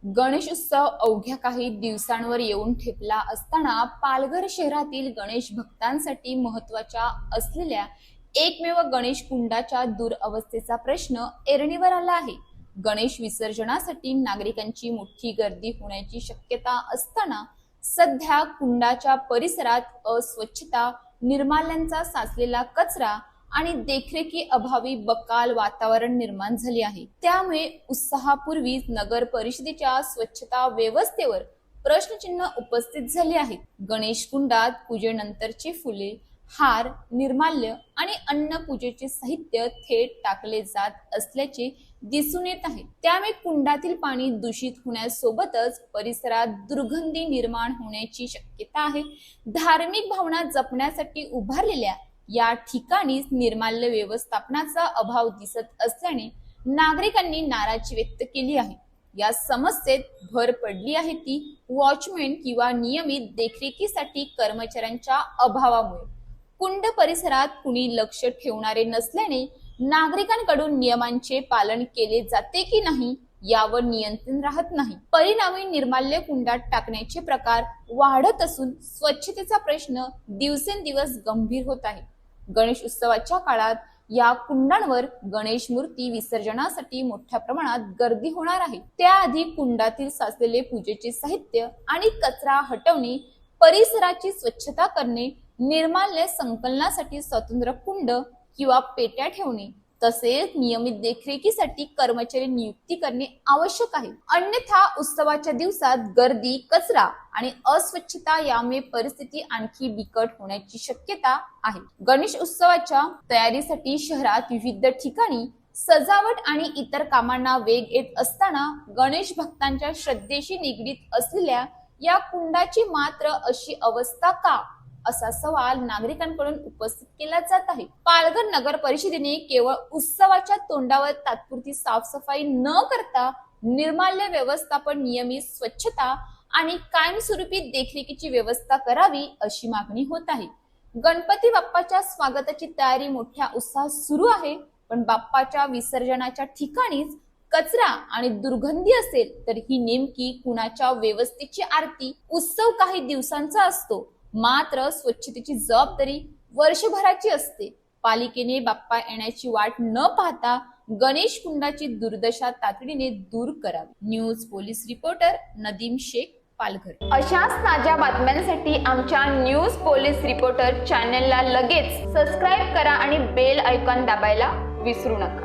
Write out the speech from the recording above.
गणेश उत्सव अवघ्या काही दिवसांवर येऊन ठेपला असताना पालघर शहरातील गणेश भक्तांसाठी महत्त्वाच्या असलेल्या एकमेव गणेश कुंडाच्या दुरवस्थेचा प्रश्न ऐरणीवर आला आहे। गणेश विसर्जनासाठी नागरिकांची मोठी गर्दी होण्याची शक्यता असताना सध्या कुंडाच्या परिसरात अस्वच्छता, निर्माल्यांचा साचलेला कचरा आणि देखरेखी अभावी बकाल वातावरण निर्माण झाले आहे। त्यामुळे उत्सवापूर्वीच नगर परिषदेच्या स्वच्छता व्यवस्थेवर प्रश्नचिन्ह उपस्थित झाले आहेत। गणेश कुंडात पूजेनंतरची फुले, हार, निर्माल्य आणि अन्न पूजेचे साहित्य थेट टाकले जात असल्याचे दिसून येत आहे। त्यामुळे कुंडातील पाणी दूषित होण्यासोबतच परिसरात दुर्गंधी निर्माण होण्याची शक्यता आहे। धार्मिक भावना जपण्यासाठी उभारलेल्या या ठिकाणीच निर्माल्य व्यवस्थापनाचा अभाव दिसत असल्याने नागरिकांनी नाराजी व्यक्त केली आहे। या समस्येत भर पडली आहे ती वॉचमॅन किंवा नियमित देखरेखीसाठी कर्मचाऱ्यांच्या अभावामुळे। कुंड परिसरात कुणी लक्ष ठेवणारे नसल्याने नागरिकांकडून नियमांचे पालन केले जाते की नाही यावर नियंत्रण राहत नाही। परिणामी निर्माल्य कुंडात टाकण्याचे प्रकार वाढत असून स्वच्छतेचा प्रश्न दिवसेंदिवस गंभीर होत आहे। गणेश उत्सवाच्या काळात या कुंडांवर गणेश मूर्ती विसर्जनासाठी मोठ्या प्रमाणात गर्दी होणार आहे। त्याआधी कुंडातील साचलेले पूजेचे साहित्य आणि कचरा हटवणे, परिसराची स्वच्छता करणे, निर्माल्य संकलनासाठी स्वतंत्र कुंड किंवा पेट्या ठेवणे, तसेच नियमित देखरेखीसाठी कर्मचारी नियुक्ती करणे आवश्यक आहे। अन्यथा उत्सवाच्या दिवसात गर्दी, कचरा आणि अस्वच्छता यामुळे परिस्थिती आणखी बिकट होण्याची शक्यता आहे। गणेश उत्सवाच्या तयारीसाठी शहरात विविध ठिकाणी सजावट आणि इतर कामांना वेग येत असताना गणेश भक्तांच्या श्रद्धेशी निगडीत असलेल्या या कुंडाची मात्र अशी अवस्था का, असा सवाल नागरिकांकडून उपस्थित केला जात आहे। पालघर नगर परिषदेने केवळ उत्सवाच्या तोंडावर तात्पुरती साफसफाई न करता निर्माल्य व्यवस्थापन, नियमित स्वच्छता आणि कायमस्वरूपी देखरेखीची व्यवस्था करावी अशी मागणी होत आहे। गणपती बाप्पाच्या स्वागताची तयारी मोठ्या उत्साहात सुरू आहे, पण बाप्पाच्या विसर्जनाच्या ठिकाणीच कचरा आणि दुर्गंधी असेल तर ही नेमकी कुणाच्या व्यवस्थेची आरती? उत्सव काही दिवसांचा असतो, मात्र स्वच्छतेची जबाबदारी वर्षभराची असते। पालिकेने बाप्पा येण्याची वाट न पाहता गणेश कुंडाची दुर्दशा तातडीने दूर करावी। News police reporter Nadeem Shaikh, Palghar. अशाच ताज्या बातम्यांसाठी आमच्या न्यूज पोलीस रिपोर्टर चॅनलला लगेच सबस्क्राईब करा आणि बेल आयकॉन दाबायला विसरू नका।